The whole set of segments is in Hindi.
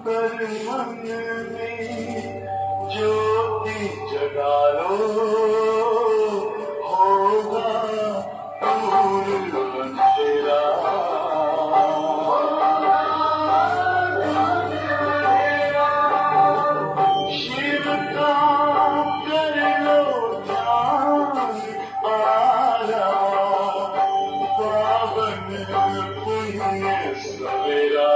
कर मन में ज्योति जगा लो, होगा दूर अंधेरा। शिव का कर लो ध्यान, आया पावन पुण्य सवेरा।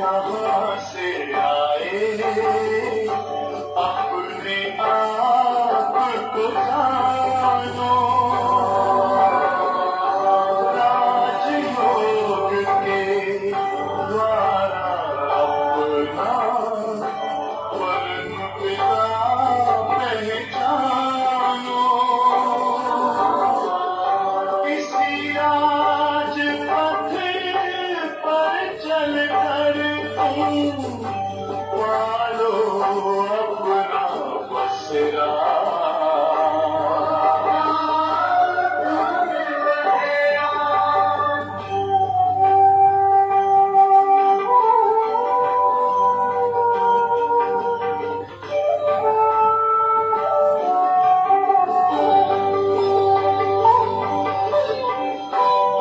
कहाँ से आए अपने आप को जानो, राजयोग के द्वारा अपना परम पिता पहचानो। इसी राजपथ पर चल कर पालो अपना बसेरा।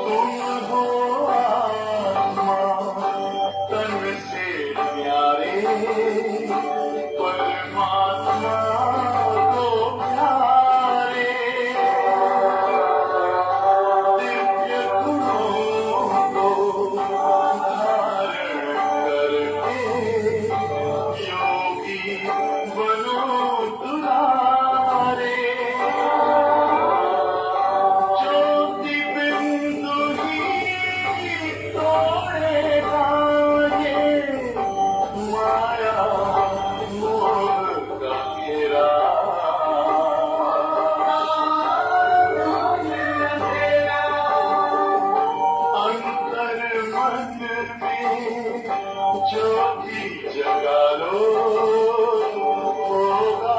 तुम हो आत्मा तन से प्यारे, परमात्मा को प्यारे। दिव्य गुणों को धारण करके योगी बनो दुलारे। ज्योति बिंदु ही तोड़ेगा ये माया मोह का घेरा। अंतर मन में ज्योति जगा लो, होगा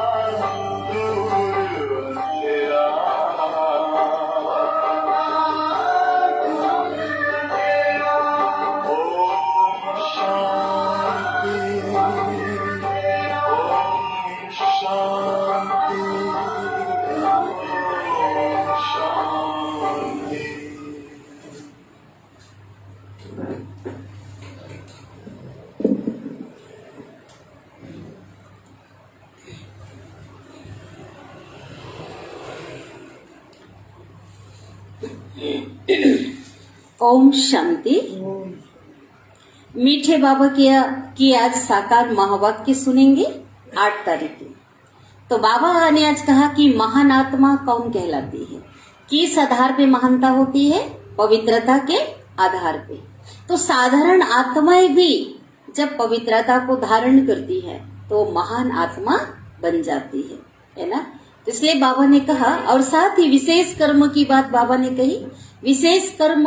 दूर अंधेरा। ओम शांति, ओम शांति, ओम शांति। ओम शांति। मीठे बाबा की आज साकार महावाक्य सुनेंगे 8 तारीख की। तो बाबा ने आज कहा कि महान आत्मा कौन कहलाती है, किस आधार पे महानता होती है, पवित्रता के आधार पे। तो साधारण आत्माएं भी जब पवित्रता को धारण करती है तो महान आत्मा बन जाती है ना। तो इसलिए बाबा ने कहा, और साथ ही विशेष कर्म की बात बाबा ने कही। विशेष कर्म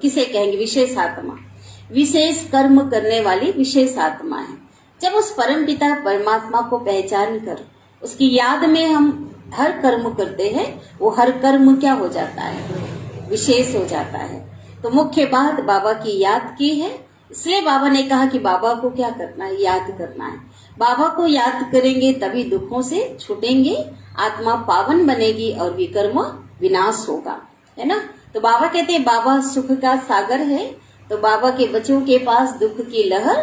किसे कहेंगे? विशेष आत्मा। विशेष कर्म करने वाली विशेष आत्मा है। जब उस परम पिता परमात्मा को पहचान कर उसकी याद में हम हर कर्म करते हैं, वो हर कर्म क्या हो जाता है? विशेष हो जाता है। तो मुख्य बात बाबा की याद की है। इसलिए बाबा ने कहा कि बाबा को क्या करना है? याद करना है। बाबा को याद करेंगे तभी दुखों से छूटेंगे, आत्मा पावन बनेगी और विकर्म विनाश होगा, है ना। तो बाबा कहते हैं बाबा सुख का सागर है। तो बाबा के बच्चों के पास दुख की लहर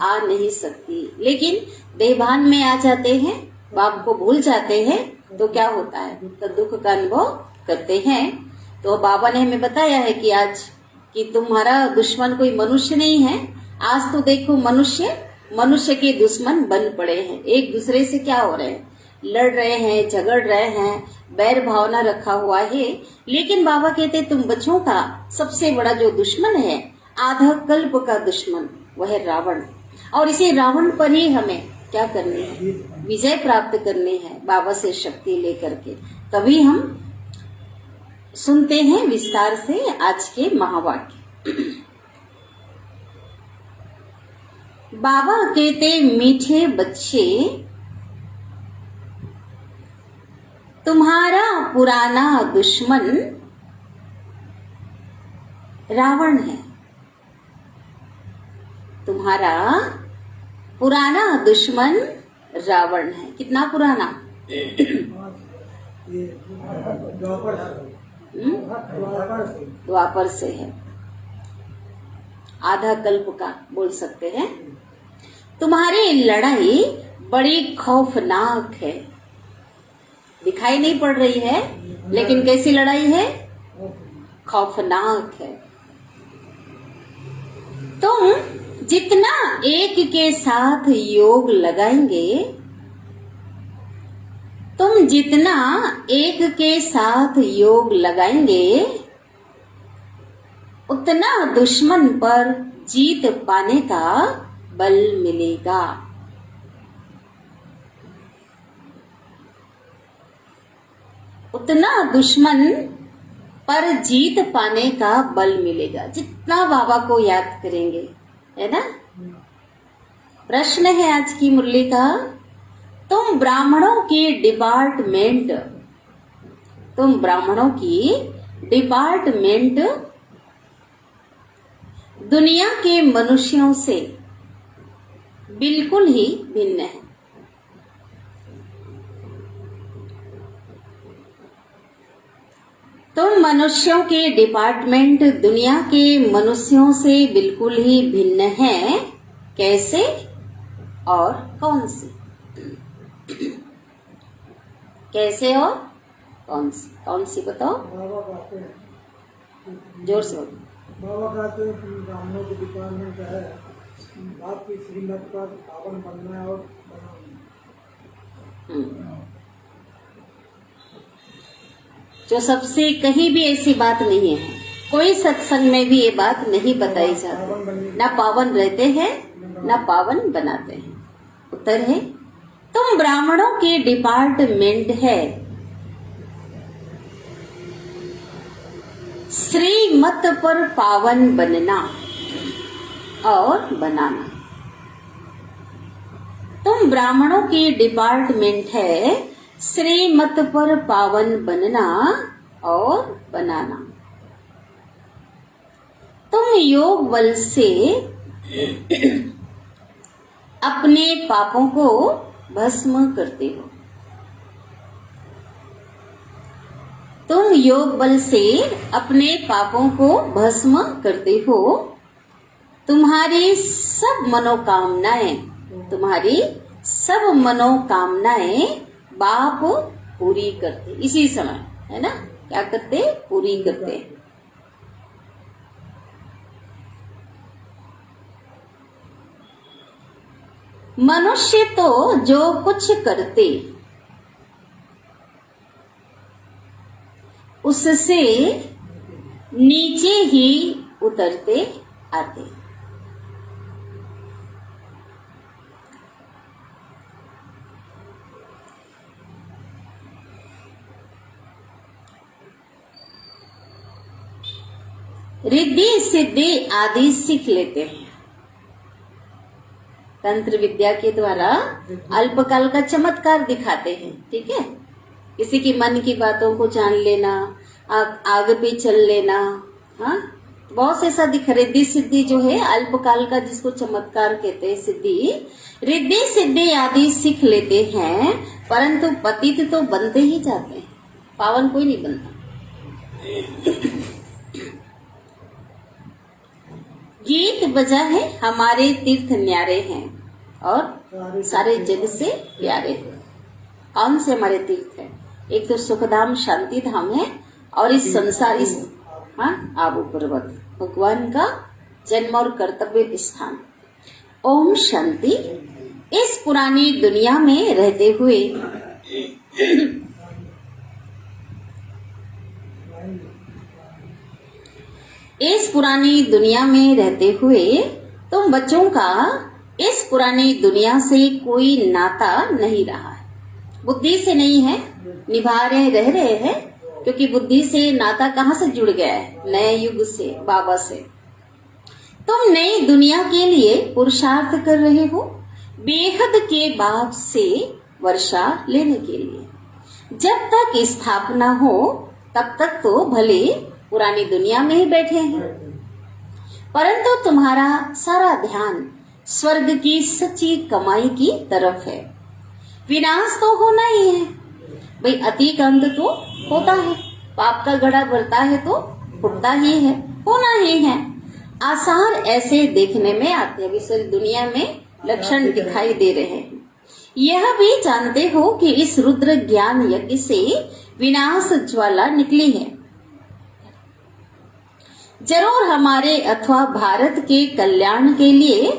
आ नहीं सकती, लेकिन देहभान में आ जाते हैं, बाप को भूल जाते हैं, तो क्या होता है? तो दुख का अनुभव करते हैं। तो बाबा ने हमें बताया है कि आज कि तुम्हारा दुश्मन कोई मनुष्य नहीं है। आज तो देखो मनुष्य के दुश्मन बन पड़े हैं, एक दूसरे से क्या हो रहे हैं? लड़ रहे हैं, झगड़ रहे हैं, बैर भावना रखा हुआ है। लेकिन बाबा कहते तुम बच्चों का सबसे बड़ा जो दुश्मन है, आधा कल्प का दुश्मन, वह है रावण। और इसे रावण पर ही हमें क्या करनी है? विजय प्राप्त करनी है, बाबा से शक्ति लेकर के। तभी हम सुनते हैं विस्तार से आज के महावाक्य। बाबा कहते, मीठे बच्चे, तुम्हारा पुराना दुश्मन रावण है। तुम्हारा पुराना दुश्मन रावण है। कितना पुराना? द्वापर से है, आधा कल्प का बोल सकते हैं। तुम्हारी लड़ाई बड़ी खौफनाक है, दिखाई नहीं पड़ रही है, लेकिन कैसी लड़ाई है? खौफनाक है। तुम जितना एक के साथ योग लगाएंगे, तुम जितना एक के साथ योग लगाएंगे, उतना दुश्मन पर जीत पाने का बल मिलेगा। उतना दुश्मन पर जीत पाने का बल मिलेगा जितना बाबा को याद करेंगे, है ना। प्रश्न है आज की मुरली का, तुम ब्राह्मणों की डिपार्टमेंट दुनिया के मनुष्यों से बिल्कुल ही भिन्न है। तुम मनुष्यों के डिपार्टमेंट दुनिया के मनुष्यों से बिल्कुल ही भिन्न है। कैसे और कौन से? कैसे और कौन सी बताओ? बाबा कहते हैं, जोर से बोलो। बाबा कहते हैं कि ब्राह्मणों के डिपार्टमेंट है, आपकी श्रीमत पर पावन बनना है और बनाना। जो सबसे कहीं भी ऐसी बात नहीं है, कोई सत्संग में भी ये बात नहीं बताई जाती। ना पावन रहते हैं ना पावन बनाते हैं। उत्तर है, तुम ब्राह्मणों के डिपार्टमेंट है श्रीमत पर पावन बनना और बनाना। तुम ब्राह्मणों की डिपार्टमेंट है श्रीमत पर पावन बनना और बनाना। तुम योग बल से अपने पापों को भस्म करते हो। तुम योग बल से अपने पापों को भस्म करते हो। तुम्हारी सब मनोकामनाएं बाप पूरी करते इसी समय, है ना। क्या करते? पूरी करते। मनुष्य तो जो कुछ करते उससे नीचे ही उतरते आते। रिद्धि सिद्धि आदि सीख लेते हैं। तंत्र विद्या के द्वारा अल्पकाल का चमत्कार दिखाते हैं, ठीक है। किसी की मन की बातों को जान लेना, आगे भी चल लेना, हाँ, बहुत से ऐसा दिखा। रिद्धि सिद्धि जो है अल्पकाल का, जिसको चमत्कार कहते हैं, सिद्धि, रिद्धि सिद्धि आदि सीख लेते हैं, परंतु पतित तो बनते ही जाते हैं, पावन कोई नहीं बनता। गीत बजा है हमारे तीर्थ न्यारे हैं और सारे जग से प्यारे हैं। कौन से हमारे तीर्थ है? एक तो सुखधाम शांति धाम है और इस संसार, इस आबू पर्वत भगवान का जन्म और कर्तव्य स्थान। ओम शांति। इस पुरानी दुनिया में रहते हुए तुम बच्चों का इस पुरानी दुनिया से कोई नाता नहीं रहा है। बुद्धि से नहीं है, निभा रहे, रह रहे हैं, क्योंकि बुद्धि से नाता कहाँ से जुड़ गया है? नए युग से, बाबा से। तुम नई दुनिया के लिए पुरुषार्थ कर रहे हो, बेहद के बाप से वर्षा लेने के लिए। जब तक स्थापना हो तब तक तो भले पुरानी दुनिया में ही बैठे हैं, परंतु तुम्हारा सारा ध्यान स्वर्ग की सच्ची कमाई की तरफ है। विनाश तो होना ही है भाई, अति का अंत तो होता है। पाप का घड़ा भरता है तो फूटता ही है, होना ही है। आसार ऐसे देखने में आते हैं, सारी दुनिया में लक्षण दिखाई दे रहे हैं। यह भी जानते हो कि इस रुद्र ज्ञान यज्ञ से विनाश ज्वाला निकली है। जरूर हमारे अथवा भारत के कल्याण के लिए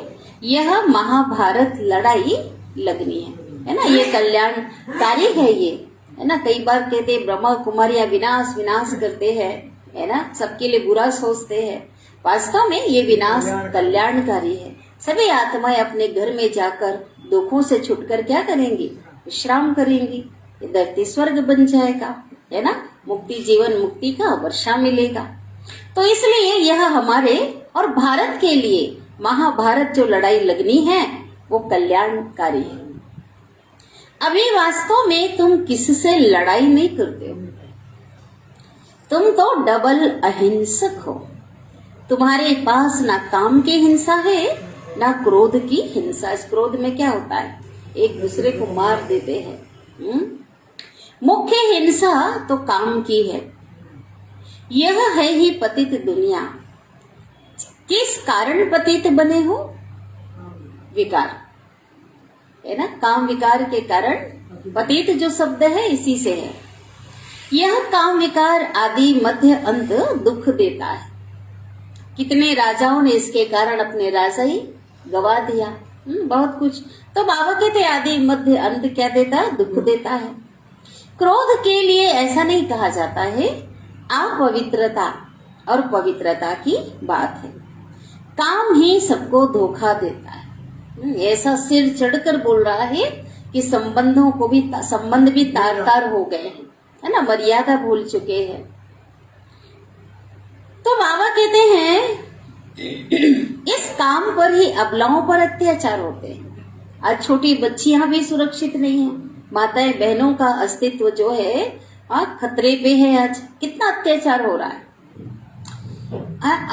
यह महाभारत लड़ाई लगनी है ना। ये कल्याणकारी है, ये है ना। कई बार कहते ब्रह्मा कुमारियां विनाश विनाश करते हैं, है ना, सबके लिए बुरा सोचते हैं। वास्तव में ये विनाश कल्याणकारी है। सभी आत्माएं अपने घर में जाकर दुखों से छुटकर क्या करेंगी? विश्राम करेंगी। ये धरती स्वर्ग बन जाएगा, है ना। मुक्ति, जीवन मुक्ति का वर्षा मिलेगा। तो इसलिए यह हमारे और भारत के लिए महाभारत जो लड़ाई लगनी है वो कल्याणकारी है। अभी वास्तव में तुम किससे लड़ाई नहीं करते हो, तुम तो डबल अहिंसक हो। तुम्हारे पास ना काम की हिंसा है ना क्रोध की हिंसा। इस क्रोध में क्या होता है? एक दूसरे को मार देते हैं। मुख्य हिंसा तो काम की है। यह है ही पतित दुनिया। किस कारण पतित बने हो? विकार, है ना। काम विकार के कारण पतित जो शब्द है इसी से है। यह काम विकार आदि मध्य अंत दुख देता है। कितने राजाओं ने इसके कारण अपने राजा ही गवा दिया, बहुत कुछ। तो बाबा कहते आदि मध्य अंत क्या देता है? दुख देता है। क्रोध के लिए ऐसा नहीं कहा जाता है, अपवित्रता और पवित्रता की बात है। काम ही सबको धोखा देता है। ऐसा सिर चढ़कर बोल रहा है कि संबंधों को भी, संबंध भी तार तार हो गए हैं, है ना, मर्यादा भूल चुके हैं। तो बाबा कहते हैं इस काम पर ही अबलाओं पर अत्याचार होते हैं। आज छोटी बच्चियां भी सुरक्षित नहीं है। माताएं बहनों का अस्तित्व जो है खतरे पे है। आज कितना अत्याचार हो रहा है।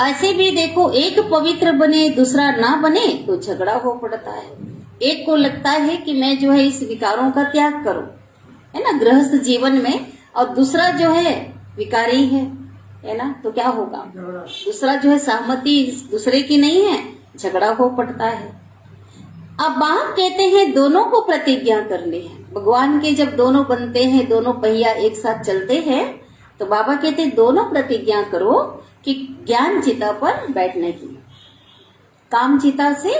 ऐसे भी देखो, एक पवित्र बने दूसरा ना बने तो झगड़ा हो पड़ता है। एक को लगता है कि मैं जो है इस विकारों का त्याग करूं, है ना, गृहस्थ जीवन में, और दूसरा जो है विकारी है ना, तो क्या होगा? दूसरा जो है सहमति दूसरे की नहीं है, झगड़ा हो पड़ता है। अब बाप कहते हैं दोनों को प्रतिज्ञा करनी है। भगवान के जब दोनों बनते हैं, दोनों पहिया एक साथ चलते हैं, तो बाबा कहते हैं दोनों प्रतिज्ञा करो कि ज्ञान चिता पर बैठने की। काम चिता से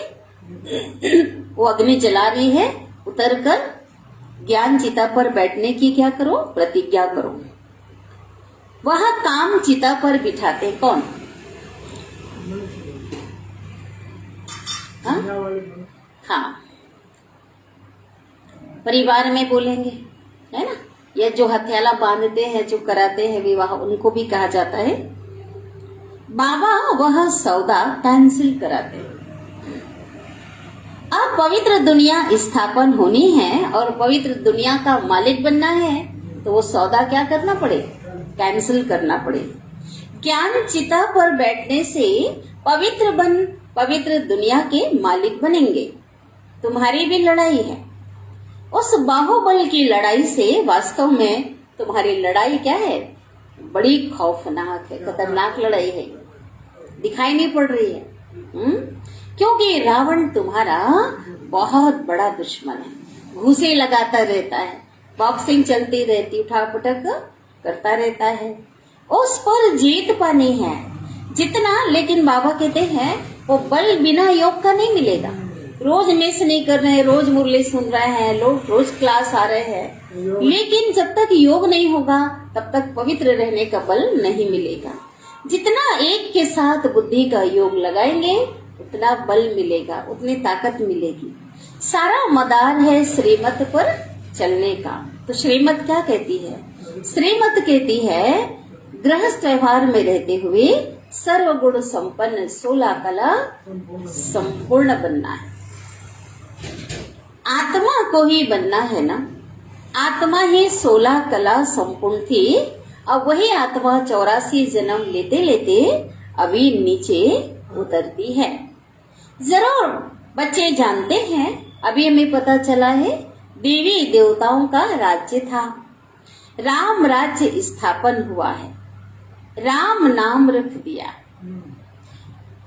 वो अग्नि जला रही है, उतरकर ज्ञान चिता पर बैठने की क्या करो? प्रतिज्ञा करो। वह काम चिता पर बिठाते कौन? हाँ, परिवार में बोलेंगे, है ना। या जो हथियाला बांधते हैं, जो कराते हैं विवाह, उनको भी कहा जाता है। बाबा वह सौदा कैंसिल कराते हैं। अब पवित्र दुनिया स्थापन होनी है और पवित्र दुनिया का मालिक बनना है, तो वो सौदा क्या करना पड़े? कैंसिल करना पड़े। ज्ञान चिता पर बैठने से पवित्र दुनिया के मालिक बनेंगे। तुम्हारी भी लड़ाई है। उस बाहुबल की लड़ाई से वास्तव में तुम्हारी लड़ाई क्या है? बड़ी खौफनाक है, खतरनाक लड़ाई है, दिखाई नहीं पड़ रही है। क्योंकि रावण तुम्हारा बहुत बड़ा दुश्मन है। घूसे लगाता रहता है, बॉक्सिंग चलती रहती, उठा पटक करता रहता है। उस पर जीत पानी है जितना, लेकिन बाबा कहते हैं वो बल बिना योग का नहीं मिलेगा। रोज मिस नहीं कर रहे हैं, रोज मुरली सुन रहे हैं लोग, रोज क्लास आ रहे हैं, लेकिन जब तक योग नहीं होगा तब तक पवित्र रहने का बल नहीं मिलेगा। जितना एक के साथ बुद्धि का योग लगाएंगे उतना बल मिलेगा, उतनी ताकत मिलेगी। सारा मदार है श्रीमत पर चलने का। तो श्रीमत क्या कहती है? श्रीमत कहती है गृहस्थ व्यवहार में रहते हुए सर्वगुण संपन्न 16 कला संपूर्ण बनना है। आत्मा को ही बनना है ना। आत्मा ही 16 कला संपूर्ण थी। अब वही आत्मा 84 जन्म लेते लेते अभी नीचे उतरती है। जरूर बच्चे जानते हैं, अभी हमें पता चला है देवी देवताओं का राज्य था। राम राज्य स्थापन हुआ है, राम नाम रख दिया।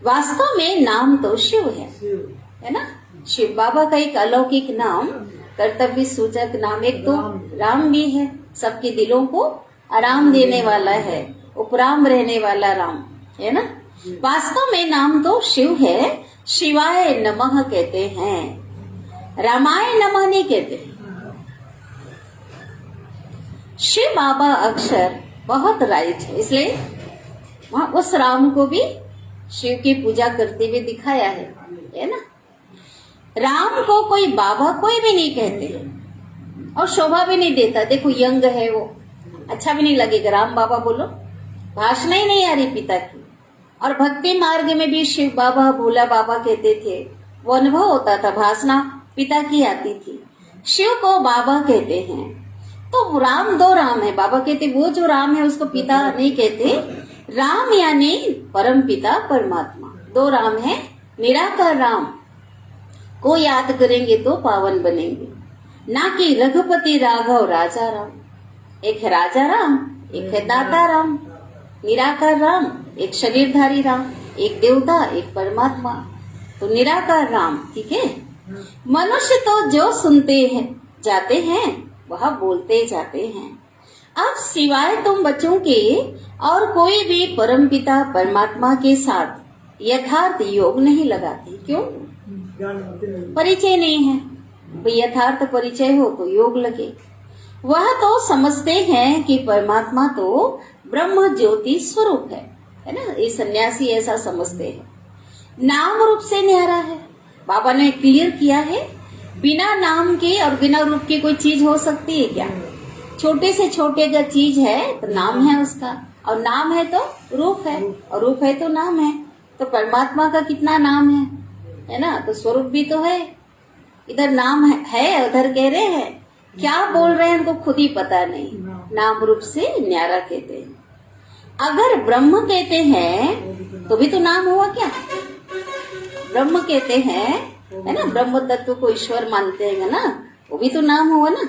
वास्तव में नाम तो शिव है ना। शिव बाबा का एक अलौकिक नाम, कर्तव्य सूचक नाम, एक तो राम भी है, सबके दिलों को आराम देने वाला है, उपराम रहने वाला राम है ना। वास्तव में नाम तो शिव है। शिवाय नमः कहते हैं, रामाय नमः नहीं कहते। शिव बाबा अक्षर बहुत राइट है, इसलिए वहां उस राम को भी शिव की पूजा करते हुए दिखाया है ना। राम को कोई बाबा कोई भी नहीं कहते और शोभा भी नहीं देता। देखो यंग है वो, अच्छा भी नहीं लगेगा राम बाबा बोलो, भाषणा ही नहीं आ रही पिता की। और भक्ति मार्ग में भी शिव बाबा भोला बाबा कहते थे, वो अनुभव होता था, भाषणा पिता की आती थी। शिव को बाबा कहते हैं। तो राम दो राम है, बाबा कहते वो जो राम है उसको पिता नहीं कहते। राम यानी परम पिता परमात्मा, दो राम है, निराकार राम को याद करेंगे तो पावन बनेंगे, ना कि रघुपति राघव राजा राम। एक है राजा राम, एक है दाता राम, निराकार राम, एक शरीरधारी राम, एक देवता, एक परमात्मा। तो निराकार राम, ठीक है। मनुष्य तो जो सुनते हैं जाते हैं वह बोलते जाते हैं। अब सिवाय तुम बच्चों के और कोई भी परमपिता परमात्मा के साथ यथार्थ योग नहीं लगाते। क्यों? परिचय नहीं है। भाई यथार्थ परिचय हो तो योग लगे। वह तो समझते हैं कि परमात्मा तो ब्रह्म ज्योति स्वरूप है ना। ये सन्यासी ऐसा समझते हैं। नाम रूप से न्यारा है। बाबा ने क्लियर किया है, बिना नाम के और बिना रूप के कोई चीज हो सकती है क्या? छोटे से छोटे का चीज है तो नाम है उसका, और नाम है तो रूप है, और रूप है तो नाम है। तो परमात्मा का कितना नाम है ना। तो स्वरूप भी तो है। इधर नाम है उधर कह रहे हैं, क्या बोल रहे हैं उनको खुद ही पता नहीं। नाम रूप से न्यारा कहते हैं। अगर ब्रह्म कहते हैं तो भी तो नाम हुआ क्या? ब्रह्म कहते हैं है ना, ब्रह्म तत्व को ईश्वर मानते हैं ना, वो भी तो नाम हुआ ना।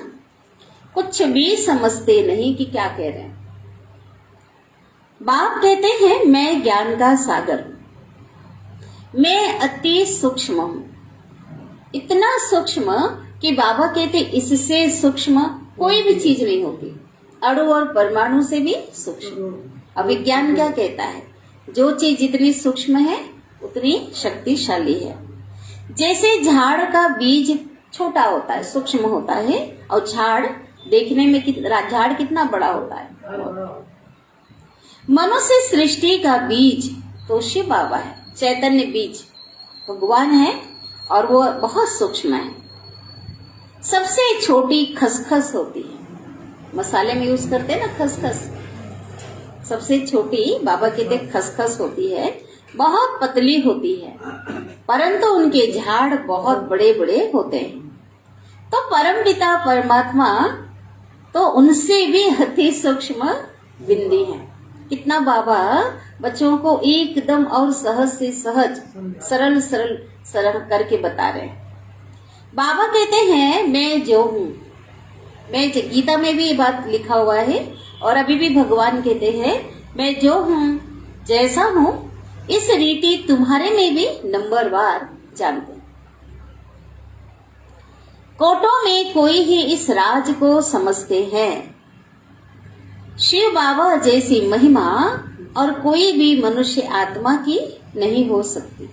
कुछ भी समझते नहीं कि क्या कह रहे हैं। बाप कहते हैं मैं ज्ञान का सागर हूं, मैं अति सूक्ष्म हूं, इतना सूक्ष्म कि बाबा कहते इससे सूक्ष्म कोई भी चीज नहीं होती, अणु और परमाणु से भी सूक्ष्म। अभिज्ञान क्या कहता है? जो चीज जितनी सूक्ष्म है उतनी शक्तिशाली है। जैसे झाड़ का बीज छोटा होता है, सूक्ष्म होता है, और झाड़ देखने में झाड़ कितना बड़ा होता है। मनुष्य सृष्टि का बीज तो शिव बाबा है, चैतन्य बीज भगवान है, और वो बहुत सूक्ष्म है। सबसे छोटी खसखस होती है, मसाले में यूज करते हैं ना खसखस। सबसे छोटी बाबा कहते खसखस होती है, बहुत पतली होती है, परंतु उनके झाड़ बहुत बड़े बड़े होते हैं। तो परमपिता परमात्मा तो उनसे भी अति सूक्ष्म बिंदी है। कितना बाबा बच्चों को एकदम और सहज से सहज सरल सरल सरल करके बता रहे हैं। बाबा कहते हैं मैं जो हूँ, मैं गीता में भी ये बात लिखा हुआ है, और अभी भी भगवान कहते हैं मैं जो हूँ जैसा हूँ इस रीति तुम्हारे में भी नंबरवार जानते। कोटों में कोई ही इस राज को समझते हैं। शिव बाबा जैसी महिमा और कोई भी मनुष्य आत्मा की नहीं हो सकती।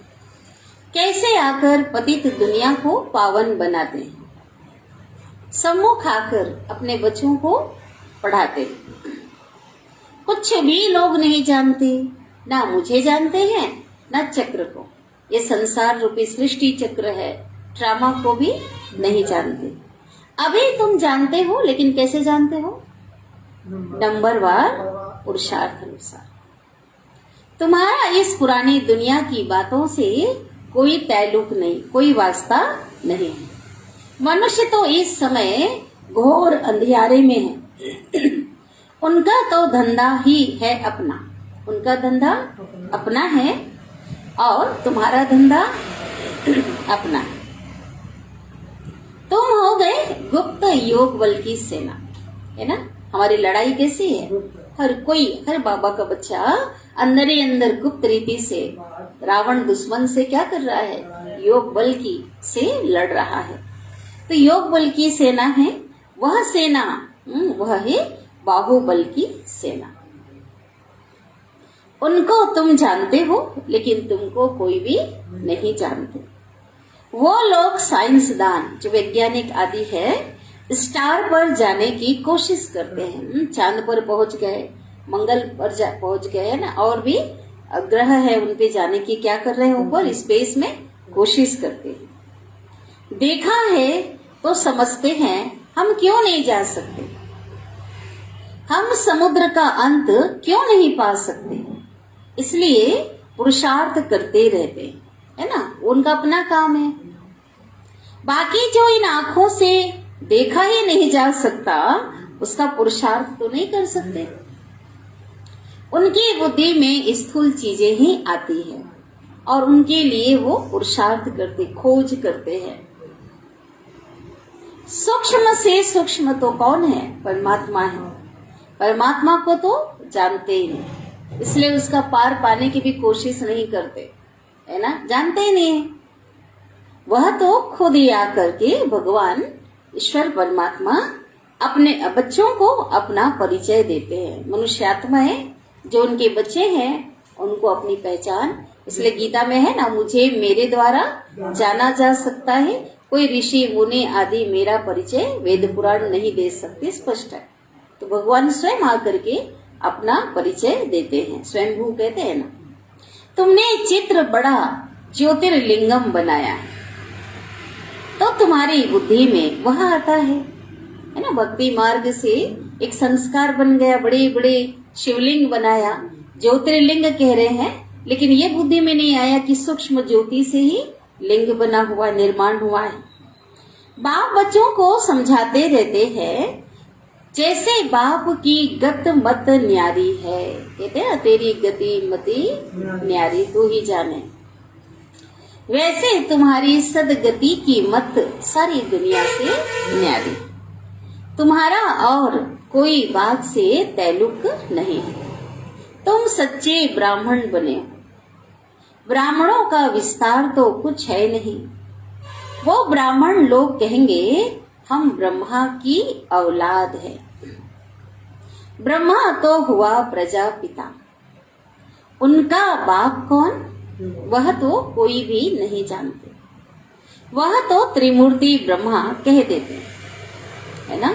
कैसे आकर पतित दुनिया को पावन बनाते हैं, सम्मुख आकर अपने बच्चों को पढ़ाते। कुछ भी लोग नहीं जानते, ना मुझे जानते हैं ना चक्र को। ये संसार रूपी सृष्टि चक्र है, ड्रामा को भी नहीं जानते। अभी तुम जानते हो, लेकिन कैसे जानते हो? नंबरवार पुरुषार्थ अनुसार। तुम्हारा इस पुरानी दुनिया की बातों से कोई ताल्लुक नहीं, कोई वास्ता नहीं है। मनुष्य तो इस समय घोर अंधियारे में है। उनका तो धंधा ही है अपना, उनका धंधा अपना है और तुम्हारा धंधा अपना है। तुम हो गए गुप्त योग बल की सेना, है ना। हमारी लड़ाई कैसी है, हर बाबा का बच्चा अंदर ही अंदर गुप्त रीति से रावण दुश्मन से क्या कर रहा है, योग बल की से लड़ रहा है। तो योग बल की सेना है, वह सेना वह है बाहुबल की सेना। उनको तुम जानते हो लेकिन तुमको कोई भी नहीं जानते। वो लोग साइंसदान जो वैज्ञानिक आदि है, स्टार पर जाने की कोशिश करते हैं। चांद पर पहुंच गए, मंगल पर पहुंच गए है ना, और भी ग्रह है उन पे जाने की क्या कर रहे हैं, ऊपर स्पेस में कोशिश करते हैं। देखा है तो समझते हैं, हम क्यों नहीं जा सकते, हम समुद्र का अंत क्यों नहीं पा सकते। इसलिए पुरुषार्थ करते रहते हैं, है ना, उनका अपना काम है। बाकी जो इन आंखों से देखा ही नहीं जा सकता, उसका पुरुषार्थ तो नहीं कर सकते। उनकी बुद्धि में स्थूल चीजें ही आती है और उनके लिए वो पुरुषार्थ करते, खोज करते हैं। सूक्ष्म से सूक्ष्म तो कौन है, परमात्मा है। परमात्मा को तो जानते ही नहीं, इसलिए उसका पार पाने की भी कोशिश नहीं करते, है ना, जानते ही नहीं। वह तो खुद ही आकर के भगवान ईश्वर परमात्मा अपने बच्चों को अपना परिचय देते हैं। मनुष्यात्मा है जो उनके बच्चे हैं, उनको अपनी पहचान, इसलिए गीता में है ना, मुझे मेरे द्वारा जाना जा सकता है, कोई ऋषि मुनि आदि मेरा परिचय वेद पुराण नहीं दे सकते, स्पष्ट है। तो भगवान स्वयं आकर के अपना परिचय देते हैं, स्वयंभू कहते हैं ना। तुमने चित्र बड़ा ज्योतिर्लिंगम बनाया, तो तुम्हारी बुद्धि में वह आता है ना। भक्ति मार्ग से एक संस्कार बन गया, बड़े बड़े शिवलिंग बनाया, ज्योतिर्लिंग कह रहे हैं, लेकिन ये बुद्धि में नहीं आया कि सूक्ष्म ज्योति से ही लिंग बना हुआ, निर्माण हुआ है। बाप बच्चों को समझाते रहते हैं, जैसे बाप की गत मत न्यारी है, कहते हैं तेरी गति मति न्यारी तू ही जाने, वैसे तुम्हारी सदगति की मत सारी दुनिया से न्यारी। तुम्हारा और कोई बात से ताल्लुक नहीं है, तुम सच्चे ब्राह्मण बने हो। ब्राह्मणों का विस्तार तो कुछ है नहीं। वो ब्राह्मण लोग कहेंगे हम ब्रह्मा की औलाद है। ब्रह्मा तो हुआ प्रजापिता, उनका बाप कौन, वह तो कोई भी नहीं जानते। वह तो त्रिमूर्ति ब्रह्मा कह देते है ना,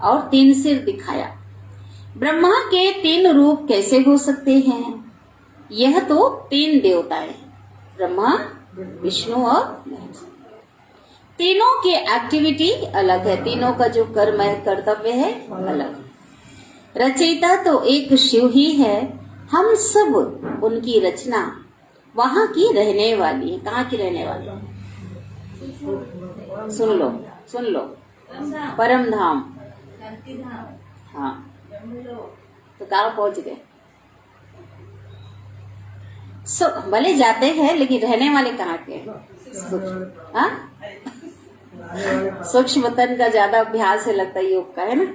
और 3 सिर दिखाया। ब्रह्मा के 3 रूप कैसे हो सकते हैं, यह तो 3 देवताएं, ब्रह्मा विष्णु और महेश। तीनों की एक्टिविटी अलग है, तीनों का जो कर्म है, कर्तव्य है अलग। रचयिता तो एक शिव ही है, हम सब उनकी रचना वहां की रहने वाली है। कहाँ की रहने वाली, सुन लो सुन लो, परम धाम। हाँ, तो कहाँ पहुंच गए। भले जाते हैं लेकिन रहने वाले कहाँ के, हाँ, सूक्ष्म तन का ज्यादा अभ्यास है लगता है योग का, है ना।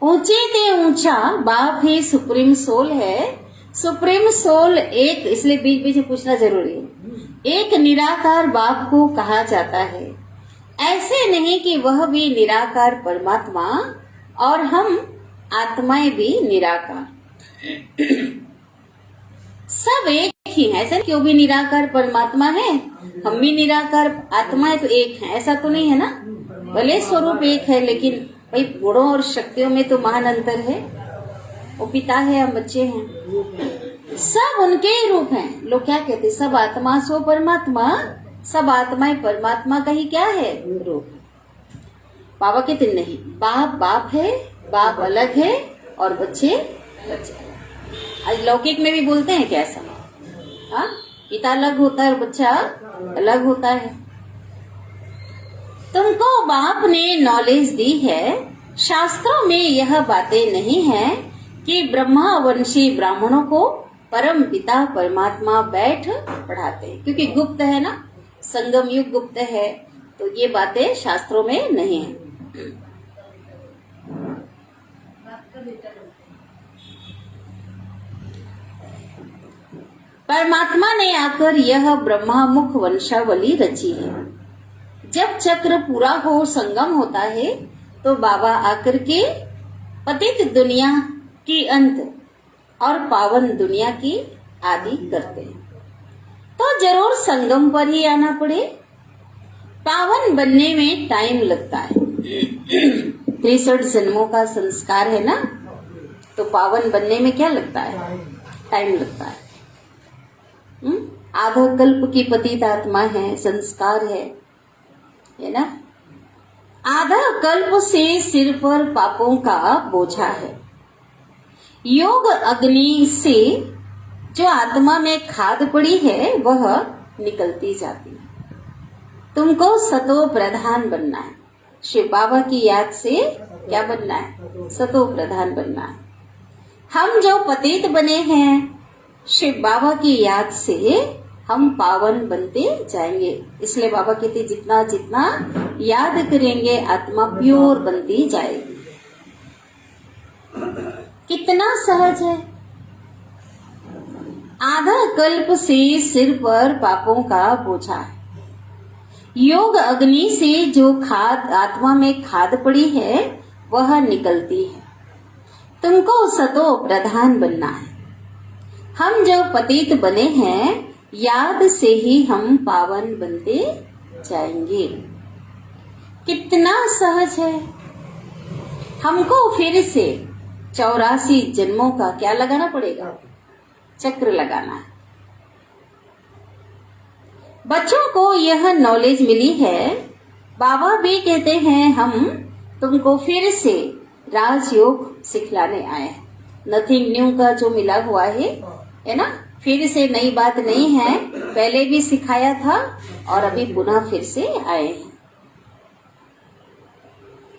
ऊंचे ते ऊंचा बाप ही सुप्रीम सोल है। सुप्रीम सोल एक, इसलिए बीच बीच में पूछना जरूरी है। एक निराकार बाप को कहा जाता है, ऐसे नहीं कि वह भी निराकार परमात्मा और हम आत्माएं भी निराकार, सब एक ही है। ऐसा क्यों भी निराकार परमात्मा है, हम भी निराकार आत्माएं तो एक हैं, ऐसा तो नहीं है ना। भले स्वरूप एक है लेकिन भाई गुणों और शक्तियों में तो महान अंतर है। वो पिता है, हम बच्चे हैं, सब उनके ही रूप हैं। लोग क्या कहते, सब आत्मा सो परमात्मा, सब आत्माएं परमात्मा का ही क्या है, रूप। बाबा कहते नहीं, बाप बाप है, बाप अलग है और बच्चे बच्चे। आज लौकिक में भी बोलते हैं क्या ऐसा? हाँ, पिता अलग होता है और बच्चा अलग होता है। तुमको बाप ने नॉलेज दी है, शास्त्रों में यह बातें नहीं है कि ब्रह्मावंशी ब्राह्मणों को परम पिता परमात्मा बैठ पढ़ाते हैं, क्योंकि गुप्त है ना, संगम युग गुप्त है, तो ये बातें शास्त्रों में नहीं है। परमात्मा ने आकर यह ब्रह्मामुख वंशावली रची है। जब चक्र पूरा हो, संगम होता है, तो बाबा आकर के पतित दुनिया की अंत और पावन दुनिया की आदि करते हैं। तो जरूर संगम पर ही आना पड़े। पावन बनने में टाइम लगता है। 63 जन्मों का संस्कार है ना, तो पावन बनने में क्या लगता है? टाइम लगता है। आधा कल्प की पतित आत्मा है, संस्कार है ना। आधा कल्प से सिर पर पापों का बोझा है। योग अग्नि से जो आत्मा में खाद पड़ी है वह निकलती जाती है। तुमको सतो प्रधान बनना है। शिव बाबा की याद से क्या बनना है? सतो प्रधान बनना है। हम जो पतित बने हैं, शिव बाबा की याद से हम पावन बनते जाएंगे। इसलिए बाबा कहते जितना जितना याद करेंगे आत्मा प्योर बनती जाएगी। कितना सहज है। आधा कल्प से सिर पर पापों का बोझा है। योग अग्नि से जो खाद आत्मा में खाद पड़ी है वह निकलती है। तुमको सतो प्रधान बनना है। हम जो पतित बने हैं, याद से ही हम पावन बनते जाएंगे। कितना सहज है। हमको फिर से 84 जन्मों का क्या लगाना पड़ेगा? चक्र लगाना है। बच्चों को यह नॉलेज मिली है। बाबा भी कहते हैं हम तुमको फिर से राजयोग सिखलाने आए हैं। नथिंग न्यू का जो मिला हुआ है ना, फिर से नई बात नहीं है, पहले भी सिखाया था और अभी पुनः फिर से आए हैं।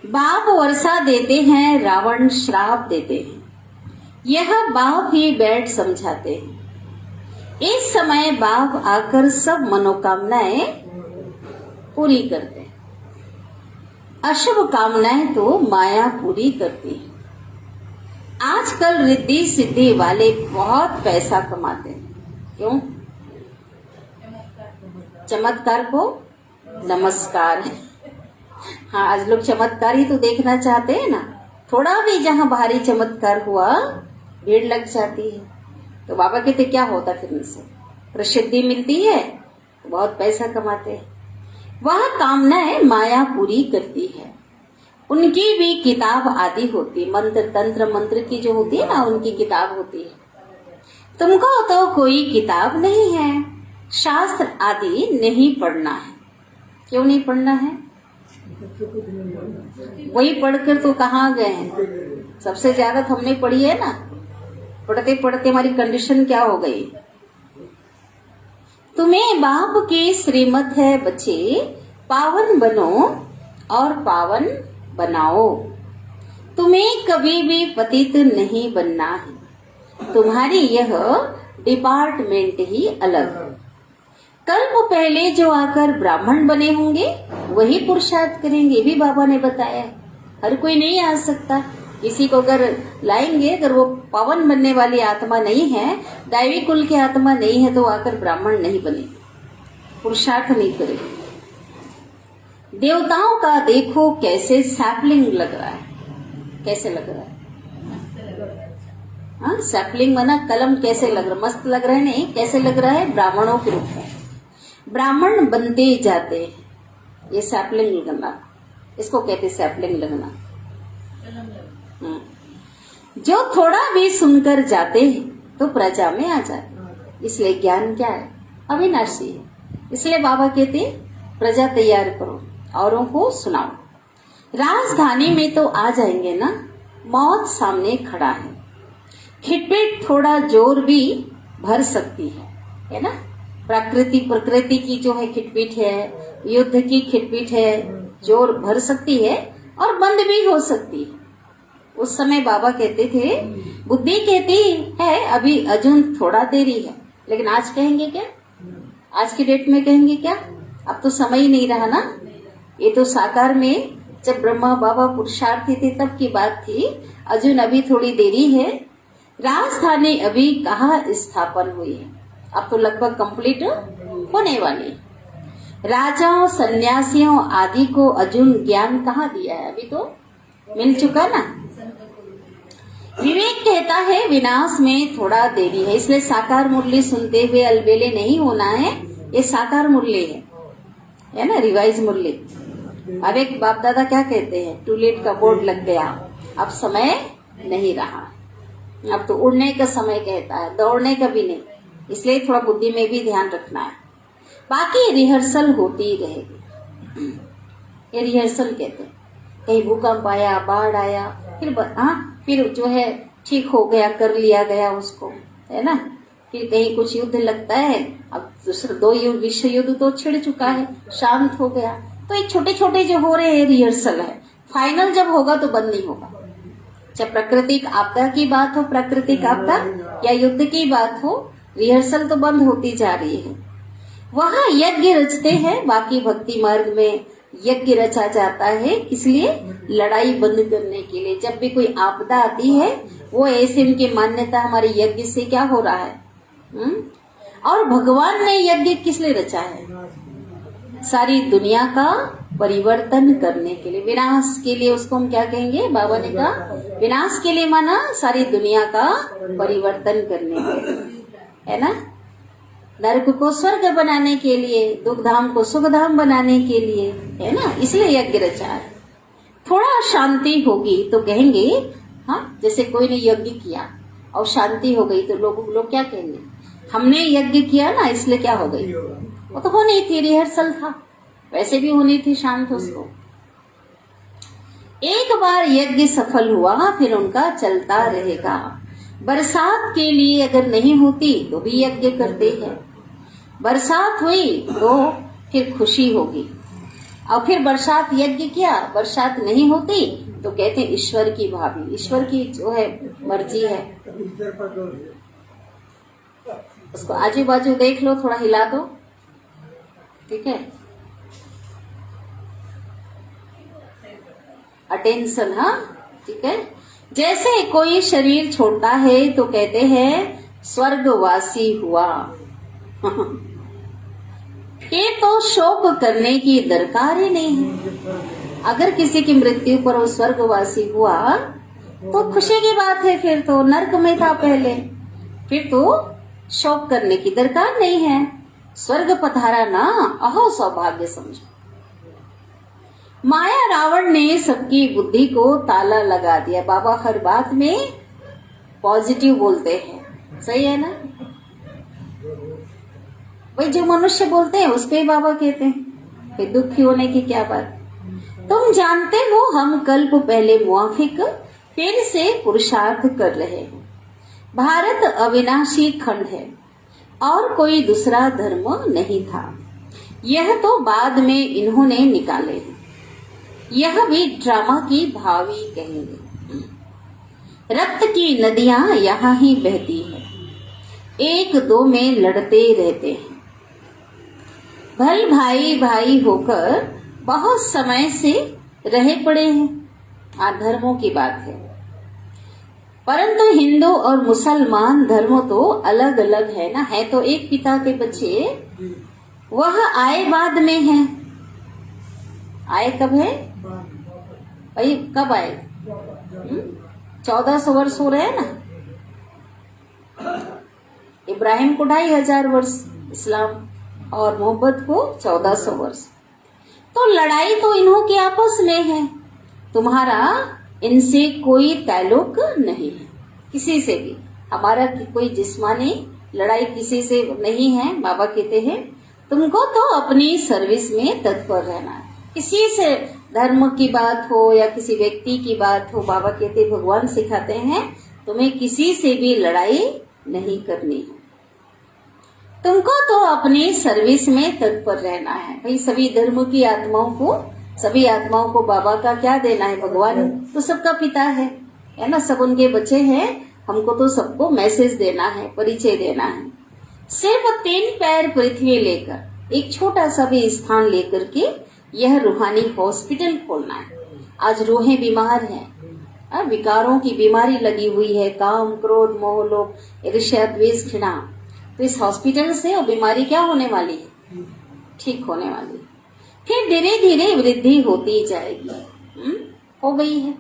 बाप वर्षा देते हैं, रावण श्राप देते हैं। यह बाप ही बैठ समझाते हैं। इस समय बाप आकर सब मनोकामनाएं पूरी करते हैं। अशुभ कामनाएं तो माया पूरी करती है। आजकल रिद्धि सिद्धि वाले बहुत पैसा कमाते हैं। क्यों? चमत्कार को नमस्कार है। हाँ, आज लोग चमत्कार ही तो देखना चाहते हैं ना। थोड़ा भी जहाँ भारी चमत्कार हुआ भीड़ लग जाती है। तो बाबा कहते क्या होता फिर इनसे? प्रसिद्धि मिलती है तो बहुत पैसा कमाते हैं। वह कामनाएं माया पूरी करती है। उनकी भी किताब आदि होती, मंत्र तंत्र मंत्र की जो होती है ना, उनकी किताब होती है। तुमको तो कोई किताब नहीं है, शास्त्र आदि नहीं पढ़ना है। क्यों नहीं पढ़ना है? वही पढ़कर तो कहाँ गए हैं। सबसे ज्यादा तो हमने पढ़ी है ना। पढ़ते पढ़ते हमारी कंडीशन क्या हो गई। तुम्हें बाप की श्रीमत है बच्चे, पावन बनो और पावन बनाओ। तुम्हें कभी भी पतित नहीं बनना है। तुम्हारी यह डिपार्टमेंट ही अलग है। कल्प पहले जो आकर ब्राह्मण बने होंगे वही पुरुषार्थ करेंगे, भी बाबा ने बताया। हर कोई नहीं आ सकता। किसी को अगर लाएंगे, अगर वो पावन बनने वाली आत्मा नहीं है, दैवी कुल की आत्मा नहीं है, तो आकर ब्राह्मण नहीं बनेगी, पुरुषार्थ नहीं करेगी। देवताओं का देखो कैसे सैपलिंग लग रहा है। कैसे लग रहा है? हाँ, सैपलिंग माना कलम कैसे लग रहा है? मस्त लग रहा है नहीं, कैसे लग रहा है? ब्राह्मणों के रूप में ब्राह्मण बनते जाते हैं। ये सैपलिंग लगना, इसको कहते सैपलिंग लगना। जो थोड़ा भी सुनकर जाते हैं तो प्रजा में आ जाते। इसलिए ज्ञान क्या है? अविनाशी है। इसलिए बाबा कहते प्रजा तैयार करो, औरों को सुनाओ। राजधानी में तो आ जाएंगे ना, मौत सामने खड़ा है। खिटपिट थोड़ा जोर भी भर सकती है ना। प्रकृति की जो है खिटपिट है, युद्ध की खिटपिट है, जोर भर सकती है और बंद भी हो सकती है। उस समय बाबा कहते थे, बुद्धि कहती है अभी अजून थोड़ा देरी है, लेकिन आज कहेंगे क्या? आज की डेट में कहेंगे क्या? अब तो समय ही नहीं रहा ना। ये तो साकार में जब ब्रह्मा बाबा पुरुषार्थी थे तब की बात थी। अजून अभी थोड़ी देरी है। राजधानी अभी कहाँ स्थापन हुई है, अब तो लगभग कंप्लीट होने वाली। राजाओं सन्यासियों आदि को अजून ज्ञान कहाँ दिया है, अभी तो मिल चुका ना। विवेक कहता है विनाश में थोड़ा देरी है, इसलिए साकार मुरली सुनते हुए अलबेले नहीं होना है। ये साकार मुरली है ना, रिवाइज मुरली। अब एक बाप दादा क्या कहते हैं, टू लेट का बोर्ड लग गया, अब समय नहीं रहा, अब तो उड़ने का समय कहता है, दौड़ने का भी नहीं। इसलिए थोड़ा बुद्धि में भी ध्यान रखना है। बाकी रिहर्सल होती रहेगी, ये रिहर्सल कहते हैं। कहीं भूकंप आया, बाढ़ आया, फिर जो है ठीक हो गया, कर लिया गया उसको, है ना। फिर कहीं कुछ युद्ध लगता है, अब दूसरा 2 विश्व युद्ध तो छिड़ चुका है, शांत हो गया। तो ये छोटे छोटे जो हो रहे हैं रिहर्सल है, फाइनल जब होगा तो बंद नहीं होगा। चाहे प्राकृतिक आपदा की बात हो, प्राकृतिक आपदा या युद्ध की बात हो, रिहर्सल तो बंद होती जा रही है। वहाँ यज्ञ रचते हैं, बाकी भक्ति मार्ग में यज्ञ रचा जाता है, इसलिए लड़ाई बंद करने के लिए। जब भी कोई आपदा आती है, वो ऐसे उनकी मान्यता हमारे यज्ञ से क्या हो रहा है। और भगवान ने यज्ञ किस लिए रचा है? सारी दुनिया का परिवर्तन करने के लिए, विनाश के लिए। उसको हम क्या कहेंगे, बाबा ने कहा विनाश के लिए, माना सारी दुनिया का परिवर्तन करने के लिए, है ना। नरक को स्वर्ग बनाने के लिए, दुख धाम को सुख धाम बनाने के लिए, है ना। इसलिए यज्ञ रचा है। थोड़ा शांति होगी तो कहेंगे, हाँ, जैसे कोई ने यज्ञ किया और शांति हो गई तो लोग क्या कहेंगे, हमने यज्ञ किया ना इसलिए क्या हो गई। वो तो होनी थी, रिहर्सल था, वैसे भी होनी थी शांत उसको। एक बार यज्ञ सफल हुआ, फिर उनका चलता रहेगा। बरसात के लिए अगर नहीं होती तो भी यज्ञ करते हैं, बरसात हुई तो फिर खुशी होगी। और फिर बरसात यज्ञ किया, बरसात नहीं होती तो कहते हैं ईश्वर की भाभी, ईश्वर की जो है मर्जी है। उसको आजू बाजू देख लो, थोड़ा हिला दो, ठीक है। अटेंशन, हाँ, ठीक है। जैसे कोई शरीर छोड़ता है तो कहते हैं स्वर्गवासी हुआ। ये तो शोक करने की दरकार ही नहीं है। अगर किसी की मृत्यु पर वो स्वर्गवासी हुआ तो खुशी की बात है, फिर तो नरक में था पहले, फिर तो शोक करने की दरकार नहीं है। स्वर्ग पधारा ना, अहो सौभाग्य समझो। माया रावण ने सबकी बुद्धि को ताला लगा दिया। बाबा हर बात में पॉजिटिव बोलते हैं, सही है ना। वही जो मनुष्य बोलते हैं उसको ही बाबा कहते हैं, फिर दुखी होने की क्या बात। तुम जानते हो हम कल्प पहले मुआफिक फिर से पुरुषार्थ कर रहे हैं। भारत अविनाशी खंड है और कोई दूसरा धर्म नहीं था, यह तो बाद में इन्होंने निकाले हैं। यह भी ड्रामा की भावी कहेंगे। रक्त की नदियां यहाँ ही बहती है, एक दो में लड़ते रहते हैं। भल भाई भाई होकर बहुत समय से रहे पड़े हैं। धर्मों की बात है, परंतु हिंदू और मुसलमान धर्म तो अलग अलग है ना। है तो एक पिता के बच्चे, वह आए बाद में है। आए कब है भाई, कब आए? 1400 वर्ष हो रहे हैं ना। इब्राहिम को 2500 वर्ष इस्लाम, और मोहब्बत को 1400 वर्ष। तो लड़ाई तो इन्हों के आपस में है, तुम्हारा इनसे कोई ताल्लुक नहीं है, किसी से भी। हमारा कोई जिस्मानी लड़ाई किसी से नहीं है। बाबा कहते हैं तुमको तो अपनी सर्विस में तत्पर रहना है। किसी से धर्म की बात हो या किसी व्यक्ति की बात हो, बाबा कहते भगवान सिखाते हैं तुम्हें किसी से भी लड़ाई नहीं करनी है, तुमको तो अपनी सर्विस में तत्पर रहना है। भाई सभी धर्म की आत्माओं को, सभी आत्माओं को बाबा का क्या देना है? भगवान तो सबका पिता है ना, सब उनके बच्चे हैं। हमको तो सबको मैसेज देना है, परिचय देना है। सिर्फ 3 पैर पृथ्वी लेकर, एक छोटा सा भी स्थान लेकर के यह रूहानी हॉस्पिटल खोलना है। आज रूहें बीमार हैं, विकारों की बीमारी लगी हुई है, काम, क्रोध, मोह, लोभ, ईर्ष्या, द्वेष, घृणा। तो इस हॉस्पिटल से वो बीमारी क्या होने वाली है? ठीक होने वाली है। फिर धीरे धीरे वृद्धि होती जाएगी। हो गई है।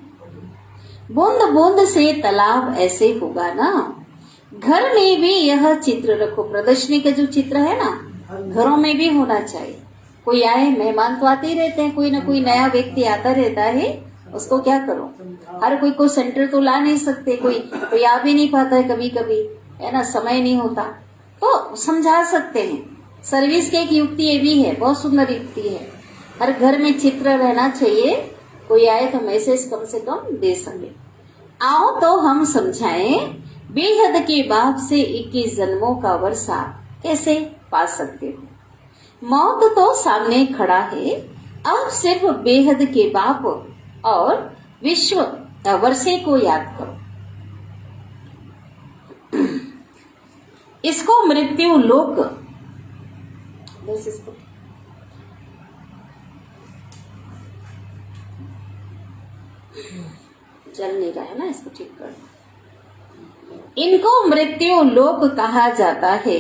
बूंद बूंद से तालाब ऐसे होगा ना। घर में भी यह चित्र रखो। प्रदर्शनी का जो चित्र है ना, घरों में भी होना चाहिए। कोई आए, मेहमान तो आते ही रहते हैं, कोई ना कोई नया व्यक्ति आता रहता है, उसको क्या करो? हर कोई को सेंटर तो ला नहीं सकते, कोई आ भी नहीं पाता है, कभी कभी है ना, समय नहीं होता, तो समझा सकते हैं। सर्विस की एक युक्ति ये भी है, बहुत सुंदर युक्ति है। हर घर में चित्र रहना चाहिए, कोई आए तो मैसेज कम से कम दे सके। आओ तो हम समझाएं, बेहद के बाप से 21 जन्मों का वर्षा कैसे पा सकते हो? मौत तो सामने खड़ा है, अब सिर्फ बेहद के बाप और विश्व वर्षे को याद करो। इसको मृत्यु लोक, बस इसको चल नहीं रहा है ना, इसको ठीक कर। इनको मृत्यु लोक कहा जाता है।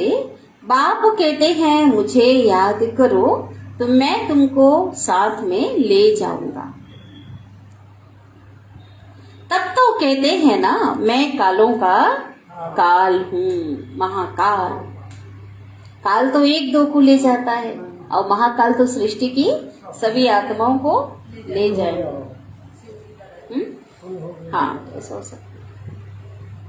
बाप कहते हैं मुझे याद करो तो मैं तुमको साथ में ले जाऊंगा। तब तो कहते हैं ना, मैं कालों का काल हूँ, महाकाल। काल तो 1-2 को ले जाता है और महाकाल तो सृष्टि की सभी आत्माओं को ले जाएगा। हाँ, ऐसा हो सकता।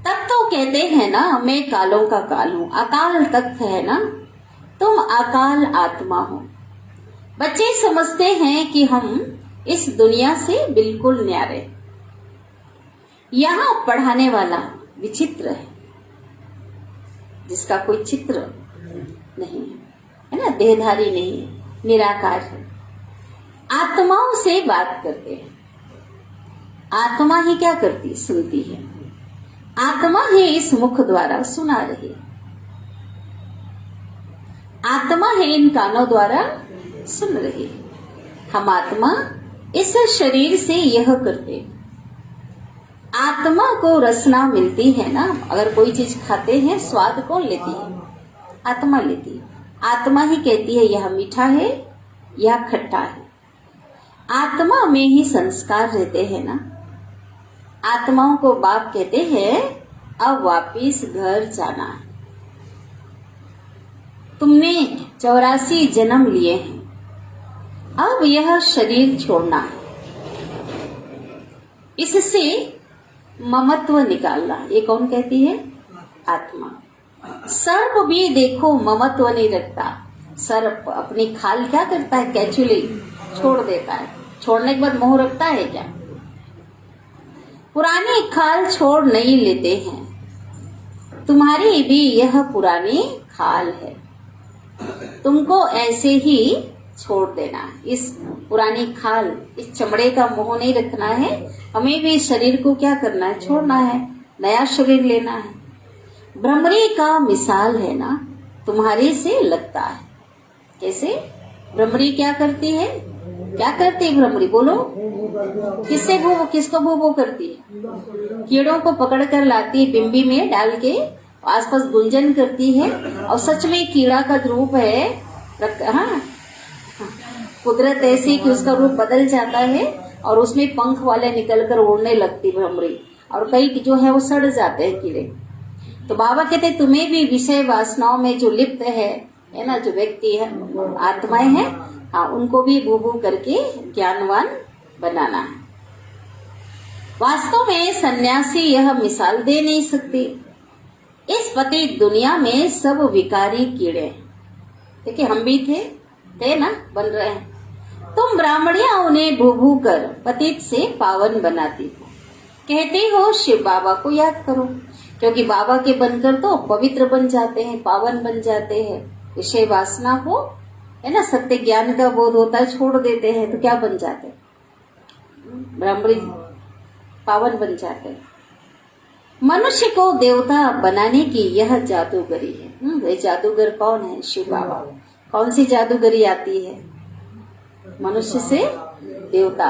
तब तो कहते हैं ना, मैं कालों का काल हूँ। अकाल तख्त है ना, तुम अकाल आत्मा हो। बच्चे समझते हैं कि हम इस दुनिया से बिल्कुल न्यारे। यहाँ पढ़ाने वाला विचित्र है, जिसका कोई चित्र नहीं है ना, देहधारी नहीं है, निराकार है। आत्माओं से बात करते हैं। आत्मा ही क्या करती? सुनती है। आत्मा ही इस मुख द्वारा सुना रही। आत्मा है इन कानों द्वारा सुन रही है। हम आत्मा इस शरीर से यह करते। आत्मा को रसना मिलती है ना, अगर कोई चीज खाते हैं स्वाद कौन लेती है? आत्मा लेती है। आत्मा ही कहती है यह मीठा है, यह खट्टा है। आत्मा में ही संस्कार रहते हैं ना। आत्माओं को बाप कहते हैं अब वापिस घर जाना है। तुमने 84 जन्म लिए हैं, अब यह शरीर छोड़ना है। इससे ममत्व निकालना। ये कौन कहती है? आत्मा। सर्प भी देखो ममत्व नहीं रखता। सर्प अपनी खाल क्या करता है? कैचुली छोड़ देता है। छोड़ने के बाद मोह रखता है क्या? पुरानी खाल छोड़ नहीं लेते हैं। तुम्हारी भी यह पुरानी खाल है, तुमको ऐसे ही छोड़ देना है। इस पुरानी खाल, इस चमड़े का मोह नहीं रखना है। हमें भी शरीर को क्या करना है? छोड़ना है, नया शरीर लेना है। भ्रमरी का मिसाल है ना, तुम्हारे से लगता है। कैसे? भ्रमरी क्या करती है? क्या करती है भ्रमरी? बोलो, किससे भू, किसको भू करती है? कीड़ों को पकड़ कर लाती है, बिम्बी में डाल के आसपास गुंजन करती है। और सच में कीड़ा का रूप है। हाँ, कुदरत ऐसी कि उसका रूप बदल जाता है और उसमें पंख वाले निकलकर उड़ने लगती भ्रमरी, और कई जो है वो सड़ जाते हैं कीड़े। तो बाबा कहते तुम्हें भी विषय वासनाओं में जो लिप्त है ना, जो व्यक्ति है, आत्माएं हैं, हाँ, उनको भी भू करके ज्ञानवान बनाना है। वास्तव में सन्यासी यह मिसाल दे नहीं सकते। इस पतित दुनिया में सब विकारी कीड़े। देखिए हम भी थे ना, बन रहे हैं। तुम ब्राह्मणियां उन्हें भू कर पतित से पावन बनाती हो, कहते हो शिव बाबा को याद करो, क्योंकि बाबा के बनकर तो पवित्र बन जाते हैं, पावन बन जाते हैं। विषय वासना को है ना, सत्य ज्ञान का बोध होता है, छोड़ देते हैं तो क्या बन जाते हैं, ब्राह्मणी पावन बन जाते हैं। मनुष्य को देवता बनाने की यह जादूगरी है। ये जादूगर कौन है? शिव बाबा। कौन सी जादूगरी आती है? मनुष्य से देवता।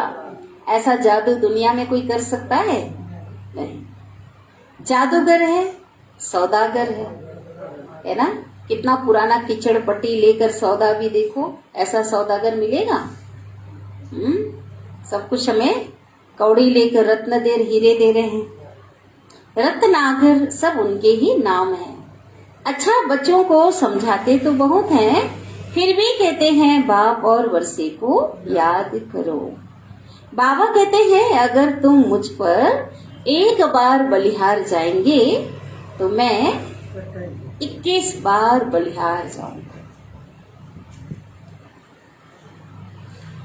ऐसा जादू दुनिया में कोई कर सकता है? नहीं। जादूगर है, सौदागर है ना। कितना पुराना कीचड़ पट्टी लेकर सौदा भी देखो, ऐसा सौदागर मिलेगा? सब कुछ हमें कौड़ी लेकर रत्न दे, हीरे दे रहे हैं। रत्नाकर सब उनके ही नाम है। अच्छा, बच्चों को समझाते तो बहुत हैं, फिर भी कहते हैं बाप और वर्षे को याद करो। बाबा कहते हैं अगर तुम मुझ पर एक बार बलिहार जाएंगे तो मैं 21 बार बलिहार जाऊंगा।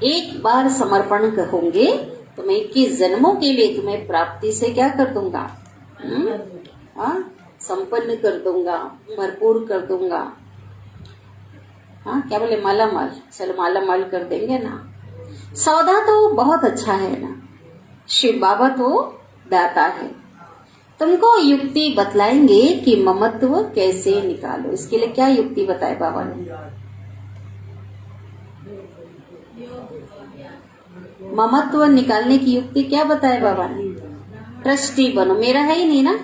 एक बार समर्पण कहोगे तो मैं 21 जन्मों के लिए तुम्हें प्राप्ति से क्या कर दूंगा? संपन्न कर दूंगा, भरपूर कर दूंगा। क्या बोले? माला माल। चलो माला माल कर देंगे ना। सौदा तो बहुत अच्छा है ना, शिव बाबा तो दाता है। तुमको युक्ति बतलाएंगे कि ममत्व कैसे निकालो। इसके लिए क्या युक्ति बताए बाबा ने? ममत्व निकालने की युक्ति क्या बताए बाबा ने? ट्रस्टी बनो। मेरा है ही नहीं ना,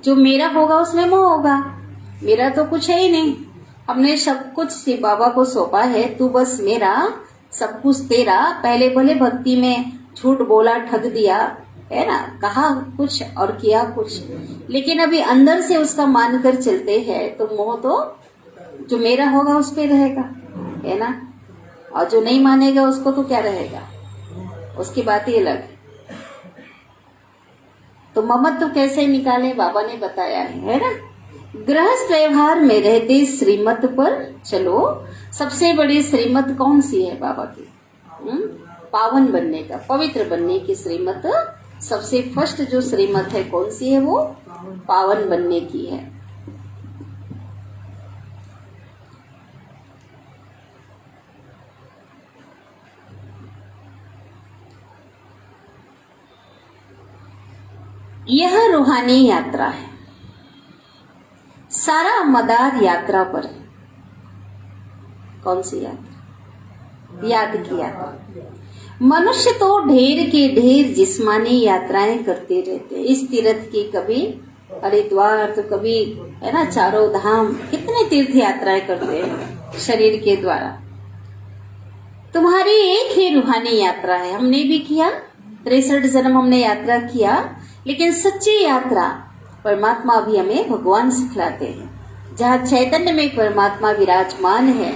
जो मेरा होगा उसमें मोह होगा। मेरा तो कुछ है ही नहीं। हमने सब कुछ शिव बाबा को सौंपा है, तू बस मेरा, सब कुछ तेरा। पहले भले भक्ति में झूठ बोला, ठग दिया, है ना, कहा कुछ और किया कुछ, लेकिन अभी अंदर से उसका मानकर चलते हैं तो मोह तो जो मेरा होगा उस पे रहेगा, है ना। और जो नहीं मानेगा उसको तो क्या रहेगा, उसकी बात ही अलग है। तो ममत्व कैसे निकाले बाबा ने बताया है ना। गृहस्थ व्यवहार में रहते श्रीमत पर चलो। सबसे बड़ी श्रीमत कौन सी है बाबा की? पावन बनने का, पवित्र बनने की श्रीमत। सबसे फर्स्ट जो श्रीमत है कौन सी है? वो पावन बनने की है। यह रूहानी यात्रा है, सारा मदार यात्रा पर है। कौन सी यात्रा? याद की यात्रा। मनुष्य तो ढेर के ढेर जिस्मानी यात्राएं करते रहते हैं। इस तीर्थ की कभी हरिद्वार तो कभी, है ना, चारों धाम, कितने तीर्थ यात्राएं करते हैं शरीर के द्वारा। तुम्हारी एक ही रूहानी यात्रा है। हमने भी किया, 63 जन्म हमने यात्रा किया, लेकिन सच्ची यात्रा परमात्मा भी हमें भगवान सिखलाते हैं। जहाँ चैतन्य में परमात्मा विराजमान है,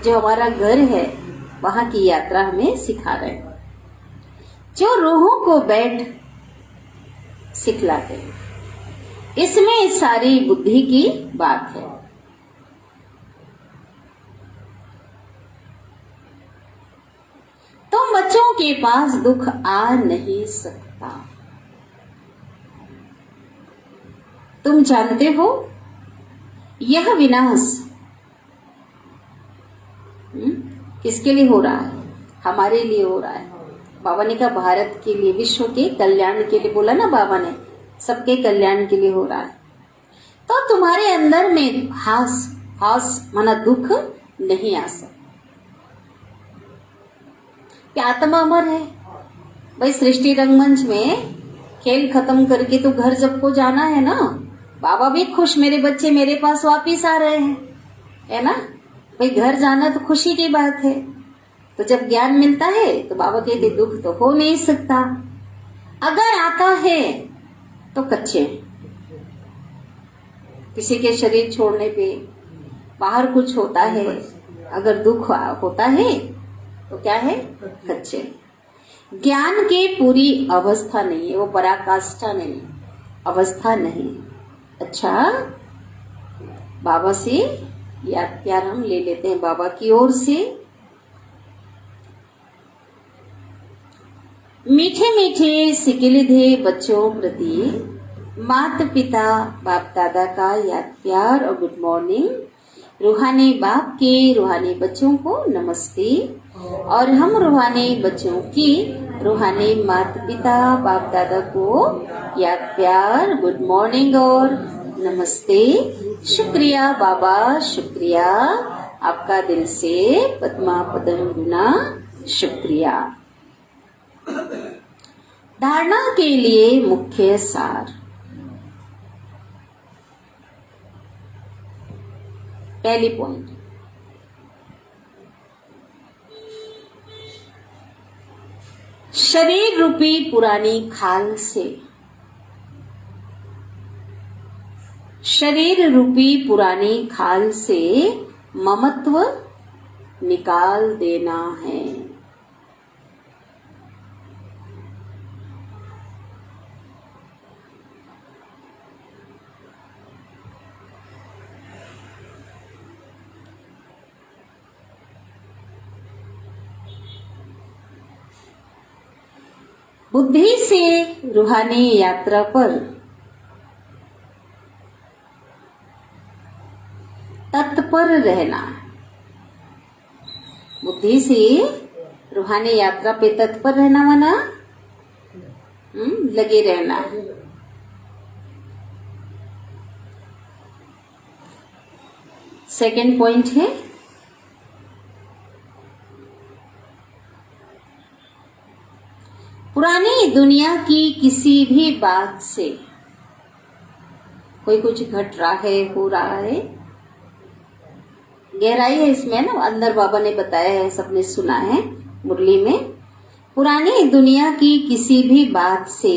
जो हमारा घर है, वहां की यात्रा हमें सिखा रहे हैं, जो रूहों को बैठ सिखलाते हैं। इसमें सारी बुद्धि की बात है। तो बच्चों के पास दुख आ नहीं सकता। तुम जानते हो यह विनाश किसके लिए हो रहा है? हमारे लिए हो रहा है। बाबा ने कहा भारत के लिए, विश्व के कल्याण के लिए बोला ना बाबा ने, सबके कल्याण के लिए हो रहा है। तो तुम्हारे अंदर में हास माना दुख नहीं आ सकता। क्या आत्मा अमर है भाई? सृष्टि रंगमंच में खेल खत्म करके तो घर जब को जाना है ना। बाबा भी खुश, मेरे बच्चे मेरे पास वापिस आ रहे हैं, है ना भाई। घर जाना तो खुशी की बात है। तो जब ज्ञान मिलता है तो बाबा कहते दुख तो हो नहीं सकता। अगर आता है तो कच्चे, किसी के शरीर छोड़ने पे बाहर कुछ होता है, अगर दुख होता है तो क्या है? कच्चे। ज्ञान की पूरी अवस्था नहीं है, वो पराकाष्ठा नहीं, अवस्था नहीं। अच्छा, बाबा से याद प्यार हम ले लेते हैं बाबा की ओर से। मीठे मीठे सिकिलिधे बच्चों प्रति माता पिता बाप दादा का याद प्यार और गुड मॉर्निंग। रूहानी बाप के रूहानी बच्चों को नमस्ते और हम रूहानी बच्चों की रूहानी माता पिता बाप दादा को याद प्यार गुड मॉर्निंग और नमस्ते। शुक्रिया बाबा, शुक्रिया आपका दिल से पद्मा पदम गुना शुक्रिया। धारणा के लिए मुख्य सार। पहली पॉइंट, शरीर रूपी पुरानी खाल से, शरीर रूपी पुरानी खाल से ममत्व निकाल देना है। बुद्धि से रूहानी यात्रा पर तत्पर रहना। बुद्धि से रूहानी यात्रा पे तत्पर रहना माना लगे रहना। सेकंड पॉइंट है पुरानी दुनिया की किसी भी बात से, कोई कुछ घट रहा है, हो रहा है, गहराई है इसमें ना, अंदर बाबा ने बताया है, सबने सुना है मुरली में। पुरानी दुनिया की किसी भी बात से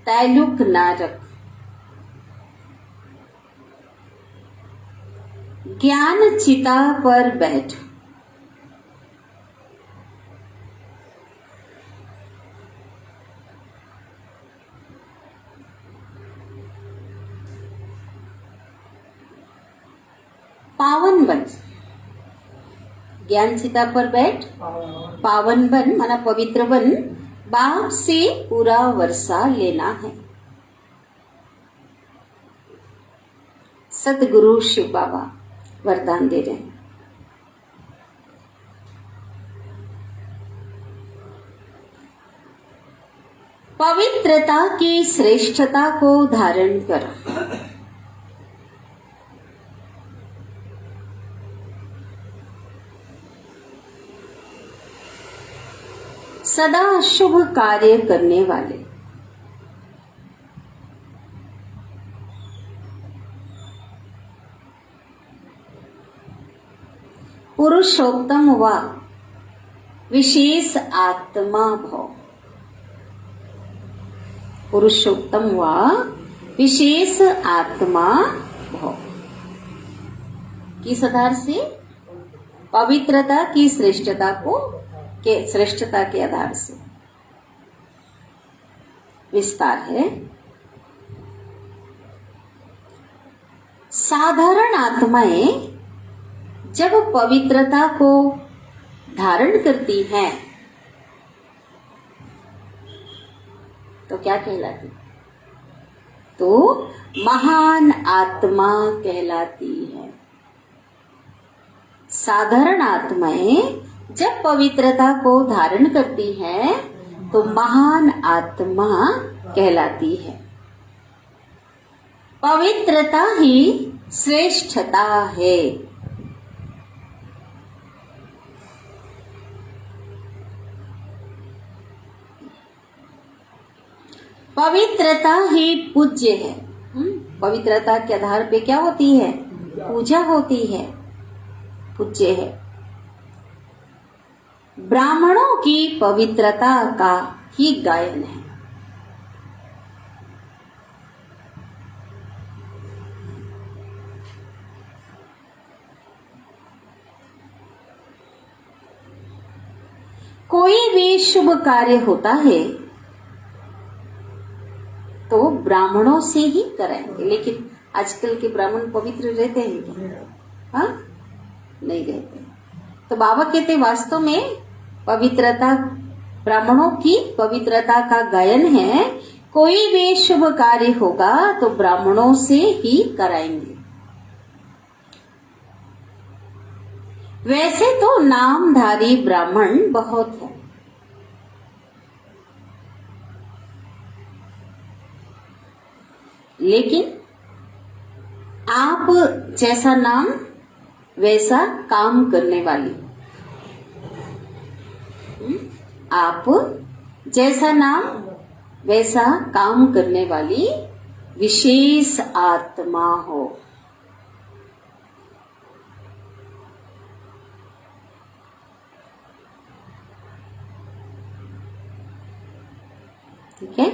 ताल्लुक ना रख। ज्ञान चिता पर बैठ। पावन बन। ज्ञान चिता पर बैठ, पावन बन माना पवित्र बन। बाप से पूरा वर्षा लेना है। सतगुरु शिव बाबा वरदान दे रहे हैं। पवित्रता की श्रेष्ठता को धारण कर। सदा शुभ कार्य करने वाले। पुरुषोत्तम व विशेष आत्मा भव। पुरुषोत्तम व विशेष आत्मा भव। किस आधार से? पवित्रता की श्रेष्ठता श्रेष्ठता के आधार से। विस्तार है, साधारण आत्माएं जब पवित्रता को धारण करती हैं तो क्या कहलाती? तो महान आत्मा कहलाती है। साधारण आत्माएं जब पवित्रता को धारण करती है तो महान आत्मा कहलाती है। पवित्रता ही श्रेष्ठता है। पवित्रता ही पूज्य है। पवित्रता के आधार पे क्या होती है? पूजा होती है, पूज्य है। ब्राह्मणों की पवित्रता का ही गायन है। कोई भी शुभ कार्य होता है तो ब्राह्मणों से ही कराएंगे, लेकिन आजकल के ब्राह्मण पवित्र रहते हैं क्या? हाँ, नहीं कहते। तो बाबा कहते वास्तव में पवित्रता, ब्राह्मणों की पवित्रता का गायन है। कोई भी शुभ कार्य होगा तो ब्राह्मणों से ही कराएंगे। वैसे तो नामधारी ब्राह्मण बहुत है, लेकिन आप जैसा नाम वैसा काम करने वाली, आप जैसा नाम वैसा काम करने वाली विशेष आत्मा हो। ठीक है।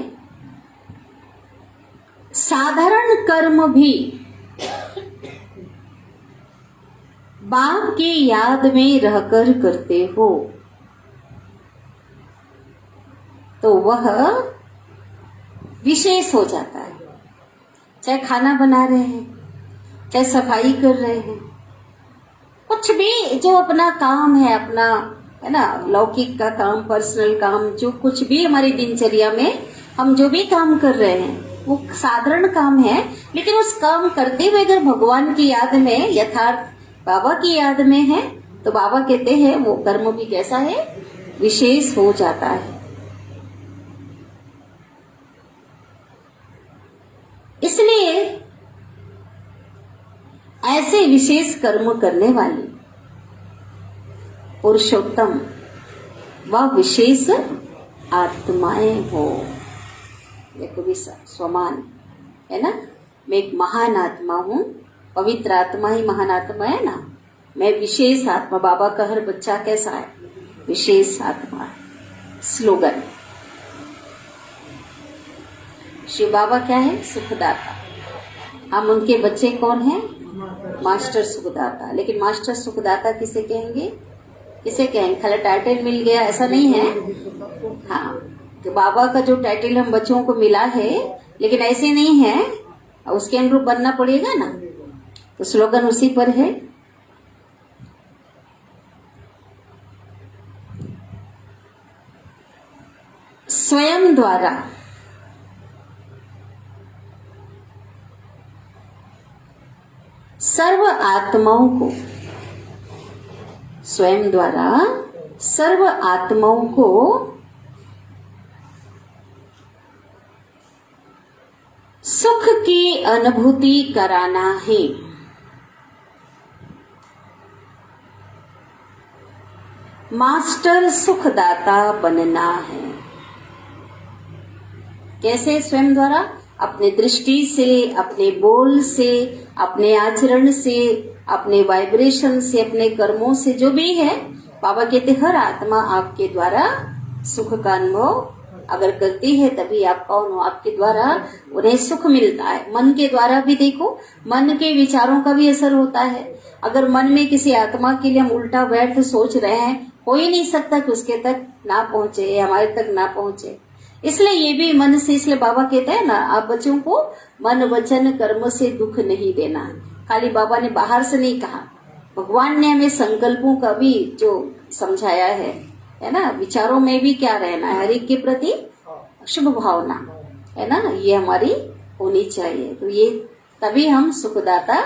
साधारण कर्म भी बाप की याद में रहकर करते हो तो वह विशेष हो जाता है। चाहे खाना बना रहे हैं, चाहे सफाई कर रहे हैं, कुछ भी जो अपना काम है, अपना है ना, लौकिक का काम, पर्सनल काम, जो कुछ भी हमारी दिनचर्या में हम जो भी काम कर रहे हैं वो साधारण काम है, लेकिन उस काम करते हुए अगर भगवान की याद में, यथार्थ बाबा की याद में है तो बाबा कहते हैं वो कर्म भी कैसा है, विशेष हो जाता है। इसलिए ऐसे विशेष कर्म करने वाली पुरुषोत्तम व विशेष आत्माएं हो। देखो भी स्वमान है ना, मैं एक महान आत्मा हूँ, पवित्र आत्मा ही महान आत्मा है ना, मैं विशेष आत्मा। बाबा का हर बच्चा कैसा है, विशेष आत्मा। स्लोगन शिव बाबा क्या है, सुखदाता। हम उनके बच्चे कौन हैं, मास्टर सुखदाता। लेकिन मास्टर सुखदाता किसे कहेंगे, किसे कहेंगे, खाली टाइटल मिल गया ऐसा नहीं है। हाँ, तो बाबा का जो टाइटल हम बच्चों को मिला है, लेकिन ऐसे नहीं है, उसके अनुरूप बनना पड़ेगा ना। तो स्लोगन उसी पर है। स्वयं द्वारा सर्व आत्माओं को, स्वयं द्वारा सर्व आत्माओं को सुख की अनुभूति कराना है। मास्टर सुखदाता बनना है। कैसे? स्वयं द्वारा, अपने दृष्टि से, अपने बोल से, अपने आचरण से, अपने वाइब्रेशन से, अपने कर्मों से, जो भी है, बाबा कहते हर आत्मा आपके द्वारा सुख का अनुभव अगर करती है तभी आप कौन हो, आपके द्वारा उन्हें सुख मिलता है। मन के द्वारा भी देखो, मन के विचारों का भी असर होता है। अगर मन में किसी आत्मा के लिए हम उल्टा व्यर्थ सोच रहे हैं, हो ही नहीं सकता कि उसके तक ना पहुंचे, हमारे तक ना पहुंचे। इसलिए ये भी मन से, इसलिए बाबा कहते हैं ना, आप बच्चों को मन वचन कर्म से दुख नहीं देना। खाली बाबा ने बाहर से नहीं कहा, भगवान ने हमें संकल्पों का भी जो समझाया है ना, विचारों में भी क्या रहना है, हर एक के प्रति शुभ भावना है ना, ये हमारी होनी चाहिए। तो ये तभी हम सुखदाता,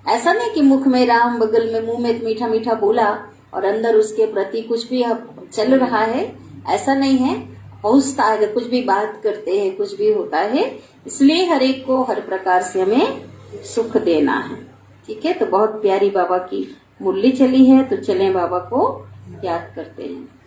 ऐसा नहीं कि मुख में राम, बगल में, मुंह में मीठा मीठा बोला और अंदर उसके प्रति कुछ भी चल रहा है, ऐसा नहीं है। पहुंचता है, अगर कुछ भी बात करते हैं, कुछ भी होता है, इसलिए हर एक को हर प्रकार से हमें सुख देना है। ठीक है, तो बहुत प्यारी बाबा की मुरली चली है, तो चलें बाबा को याद करते हैं।